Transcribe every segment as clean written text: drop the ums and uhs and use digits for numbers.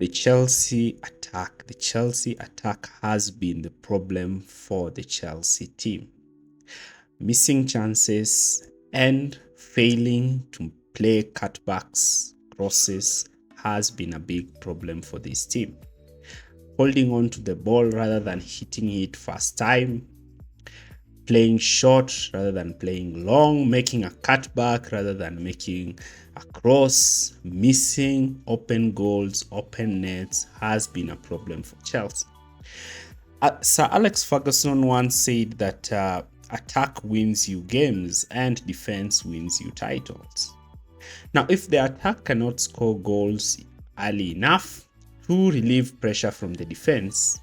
the Chelsea attack. The Chelsea attack has been the problem for the Chelsea team. Missing chances and failing to play cutbacks, crosses has been a big problem for this team. Holding on to the ball rather than hitting it first time, playing short rather than playing long, making a cutback rather than making a cross, missing open goals, open nets has been a problem for Chelsea. Sir Alex Ferguson once said that attack wins you games and defense wins you titles. Now, if the attack cannot score goals early enough to relieve pressure from the defense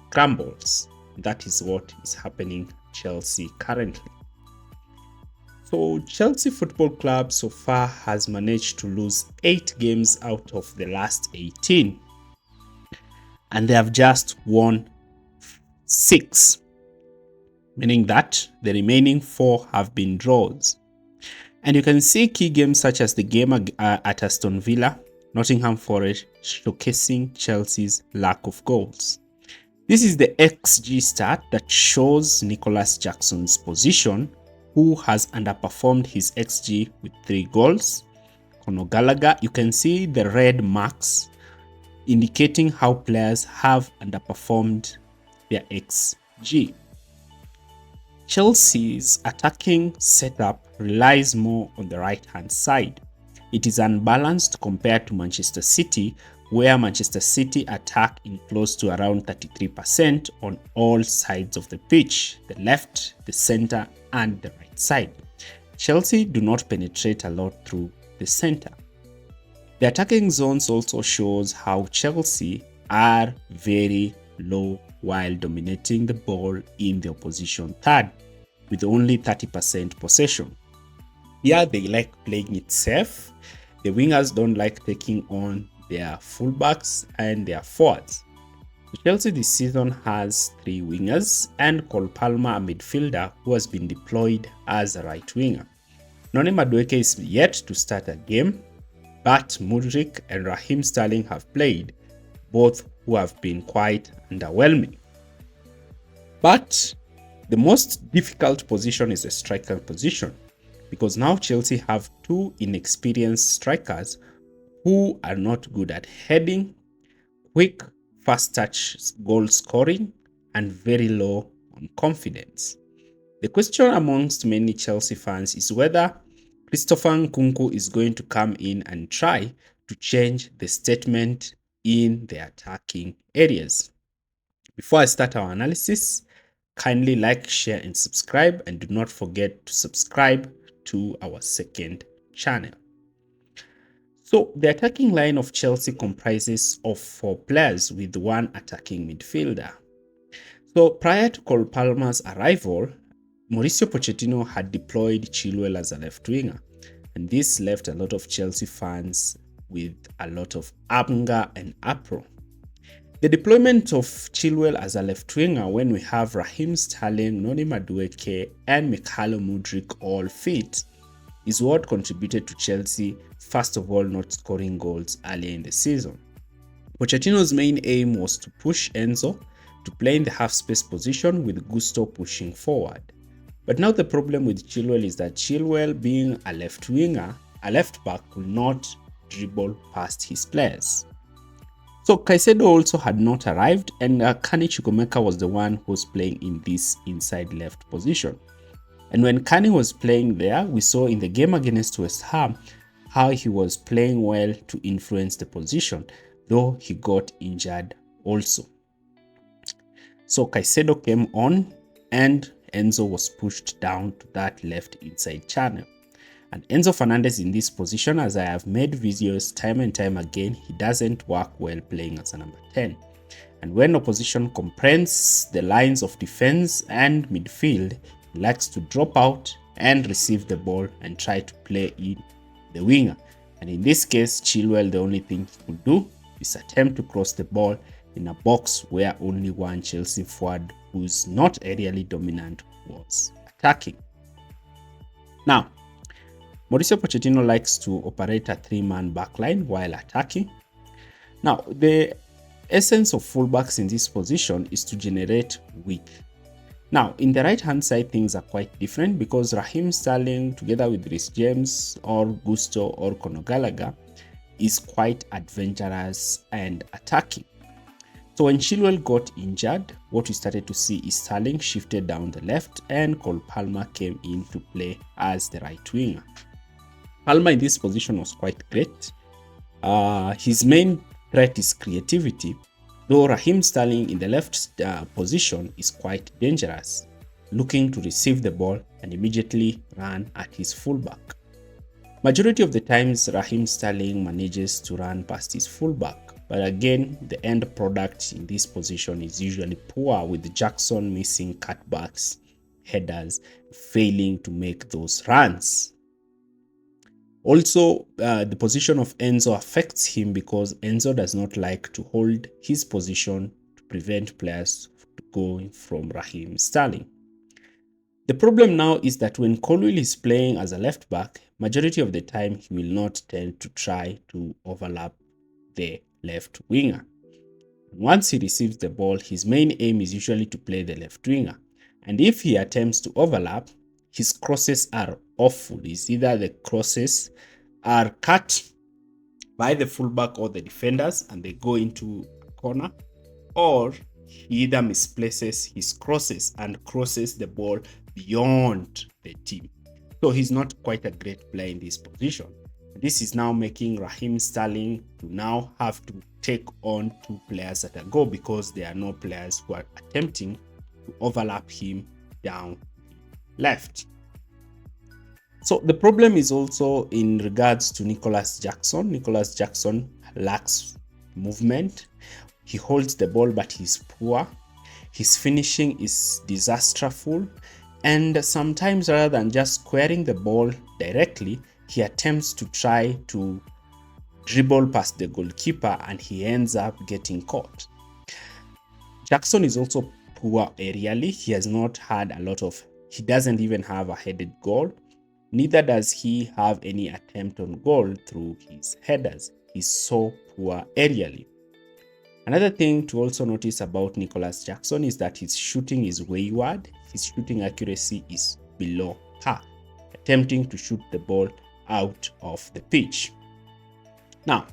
crumbles. That is what is happening Chelsea currently. So Chelsea Football Club so far has managed to lose 8 games out of the last 18. And they have just won 6, meaning that the remaining 4 have been draws. And you can see key games such as the game at Aston Villa, Nottingham Forest, showcasing Chelsea's lack of goals. This is the XG stat that shows Nicolas Jackson's position, who has underperformed his XG with 3 goals. Conor Gallagher, you can see the red marks indicating how players have underperformed their XG. Chelsea's attacking setup relies more on the right-hand side. It is unbalanced compared to Manchester City, where Manchester City attack in close to around 33% on all sides of the pitch, the left, the center, and the right side. Chelsea do not penetrate a lot through the center. The attacking zones also shows how Chelsea are very low while dominating the ball in the opposition third with only 30% possession. Here they like playing it safe. The wingers don't like taking on their fullbacks and their forwards. So Chelsea this season has 3 wingers and Cole Palmer, a midfielder who has been deployed as a right winger. Noni Madueke is yet to start a game, but Mudryk and Raheem Sterling have played, both who have been quite underwhelming. But the most difficult position is the striker position, because now Chelsea have 2 inexperienced strikers who are not good at heading, quick, fast touch goal scoring, and very low on confidence. The question amongst many Chelsea fans is whether Christopher Nkunku is going to come in and try to change the statement in the attacking areas. Before I start our analysis, kindly like, share, and subscribe, and do not forget to subscribe to our second channel. So the attacking line of Chelsea comprises of 4 players with 1 attacking midfielder. So prior to Cole Palmer's arrival, Mauricio Pochettino had deployed Chilwell as a left winger, and this left a lot of Chelsea fans with a lot of anger and uproar. The deployment of Chilwell as a left winger when we have Raheem Sterling, Noni Madueke, and Mykhailo Mudryk all fit is what contributed to Chelsea, first of all, not scoring goals earlier in the season. Pochettino's main aim was to push Enzo to play in the half-space position with Gusto pushing forward. But now the problem with Chilwell is that Chilwell, being a left winger, a left back, could not dribble past his players. So Caicedo also had not arrived, and Kani Chukwuemeka was the one who was playing in this inside left position. And when Kani was playing there, we saw in the game against West Ham how he was playing well to influence the position, though he got injured also. So Caicedo came on and Enzo was pushed down to that left inside channel. And Enzo Fernandez in this position, as I have made videos time and time again, he doesn't work well playing as a number 10. And when opposition comprehends the lines of defense and midfield, he likes to drop out and receive the ball and try to play in the winger. And in this case, Chilwell, the only thing he could do is attempt to cross the ball in a box where only one Chelsea forward who's not aerially dominant was attacking. Now, Mauricio Pochettino likes to operate a 3-man backline while attacking. Now, the essence of fullbacks in this position is to generate width. Now, in the right-hand side, things are quite different because Raheem Sterling, together with Reece James or Gusto or Conor Gallagher, is quite adventurous and attacking. So when Chilwell got injured, what we started to see is Sterling shifted down the left and Cole Palmer came in to play as the right winger. Palmer in this position was quite great. His main threat is creativity, though Raheem Sterling in the left position is quite dangerous, looking to receive the ball and immediately run at his fullback. Majority of the times, Raheem Sterling manages to run past his fullback, but again, the end product in this position is usually poor, with Jackson missing cutbacks, headers, failing to make those runs. Also, the position of Enzo affects him because Enzo does not like to hold his position to prevent players going from Raheem Sterling. The problem now is that when Colwill is playing as a left back, majority of the time he will not tend to try to overlap the left winger. Once he receives the ball, his main aim is usually to play the left winger. And if he attempts to overlap, his crosses are awful. It's either the crosses are cut by the fullback or the defenders and they go into a corner, or he either misplaces his crosses and crosses the ball beyond the team. So he's not quite a great player in this position. This is now making Raheem Sterling to now have to take on two players at a go because there are no players who are attempting to overlap him down left. So the problem is also in regards to Nicolas Jackson. Nicolas Jackson lacks movement. He holds the ball, but he's poor. His finishing is disastrous. And sometimes, rather than just squaring the ball directly, he attempts to try to dribble past the goalkeeper and he ends up getting caught. Jackson is also poor aerially. He has not had he doesn't even have a headed goal. Neither does he have any attempt on goal through his headers. He's so poor aerially. Another thing to also notice about Nicolas Jackson is that his shooting is wayward. His shooting accuracy is below par, attempting to shoot the ball out of the pitch. Now,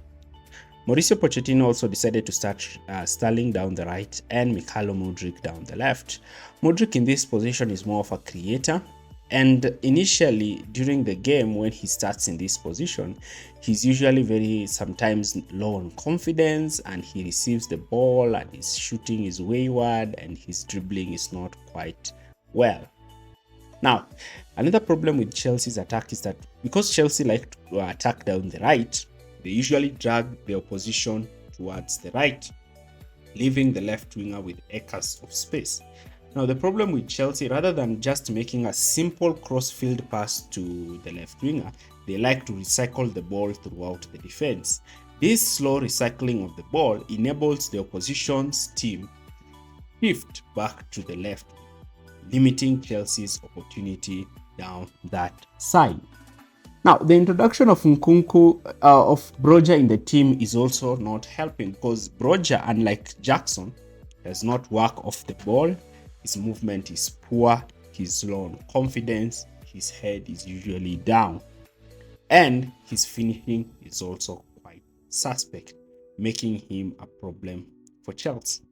Mauricio Pochettino also decided to start Sterling down the right and Mikhailo Mudryk down the left. Mudryk in this position is more of a creator, and initially during the game when he starts in this position, he's usually sometimes low on confidence and he receives the ball and his shooting is wayward and his dribbling is not quite well. Now, another problem with Chelsea's attack is that because Chelsea like to attack down the right, they usually drag the opposition towards the right, leaving the left winger with acres of space. Now, the problem with Chelsea, rather than just making a simple cross-field pass to the left winger, they like to recycle the ball throughout the defense. This slow recycling of the ball enables the opposition's team to shift back to the left, limiting Chelsea's opportunity down that side. Now, the introduction of Nkunku, of Broja in the team is also not helping because Broja, unlike Jackson, does not work off the ball. His movement is poor, he's low on confidence, his head is usually down, and his finishing is also quite suspect, making him a problem for Chelsea.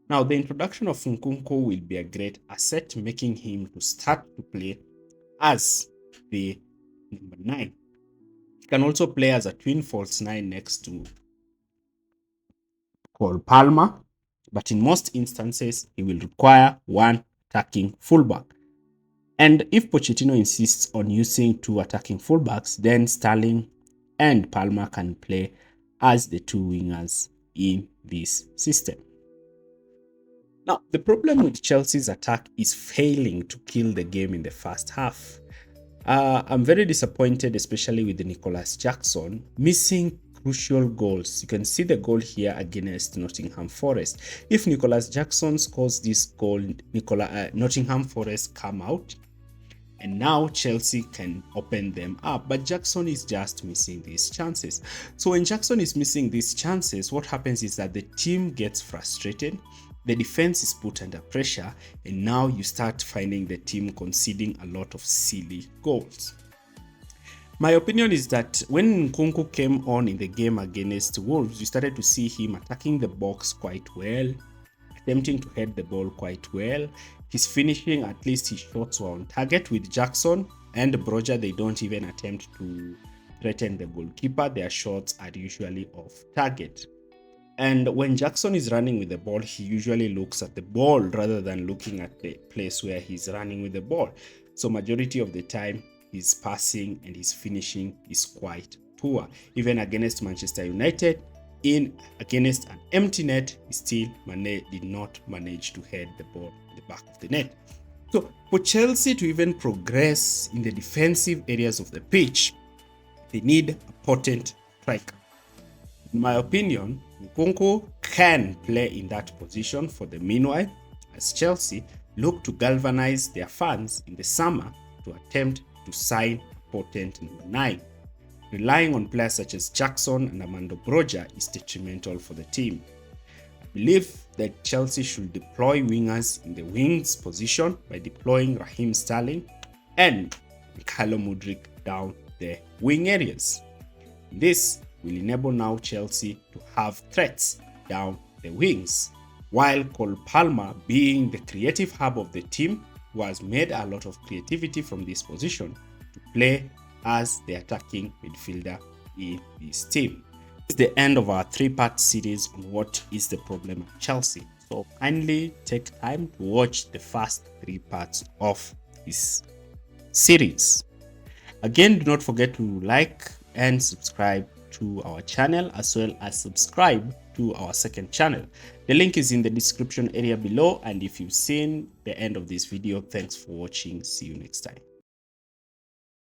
Now, the introduction of Nkunku will be a great asset, making him to start to play as the number 9. He can also play as a twin false 9 next to Cole Palmer, but in most instances, he will require one attacking fullback. And if Pochettino insists on using two attacking fullbacks, then Sterling and Palmer can play as the two wingers in this system. Now, the problem with Chelsea's attack is failing to kill the game in the first half. I'm very disappointed, especially with Nicolas Jackson missing crucial goals. You can see the goal here against Nottingham Forest. If Nicolas Jackson scores this goal, Nottingham Forest come out and now Chelsea can open them up. But Jackson is just missing these chances. So when Jackson is missing these chances, what happens is that the team gets frustrated, the defense is put under pressure, and now you start finding the team conceding a lot of silly goals. My opinion is that when Nkunku came on in the game against Wolves, you started to see him attacking the box quite well, attempting to head the ball quite well. His finishing, at least his shots were on target. With Jackson and Broja, they don't even attempt to threaten the goalkeeper. Their shots are usually off target. And when Jackson is running with the ball, he usually looks at the ball rather than looking at the place where he's running with the ball. So majority of the time, his passing and his finishing is quite poor. Even against Manchester United, against an empty net, he still did not manage to head the ball in the back of the net. So for Chelsea to even progress in the defensive areas of the pitch, they need a potent striker. In my opinion, Nkunku can play in that position for the meanwhile, as Chelsea look to galvanize their fans in the summer to attempt to sign a potent number 9. Relying on players such as Jackson and Armando Broja is detrimental for the team. I believe that Chelsea should deploy wingers in the wings position by deploying Raheem Sterling and Mykhailo Mudryk down the wing areas. This will enable now Chelsea to have threats down the wings, while Cole Palmer, being the creative hub of the team, who has made a lot of creativity from this position, to play as the attacking midfielder in this team. It's the end of our 3-part series on what is the problem at Chelsea. So kindly take time to watch the first 3 parts of this series. Again, do not forget to like and subscribe to our channel, as well as subscribe to our second channel. The link is in the description area below, and if you've seen the end of this video, thanks for watching. See you next time.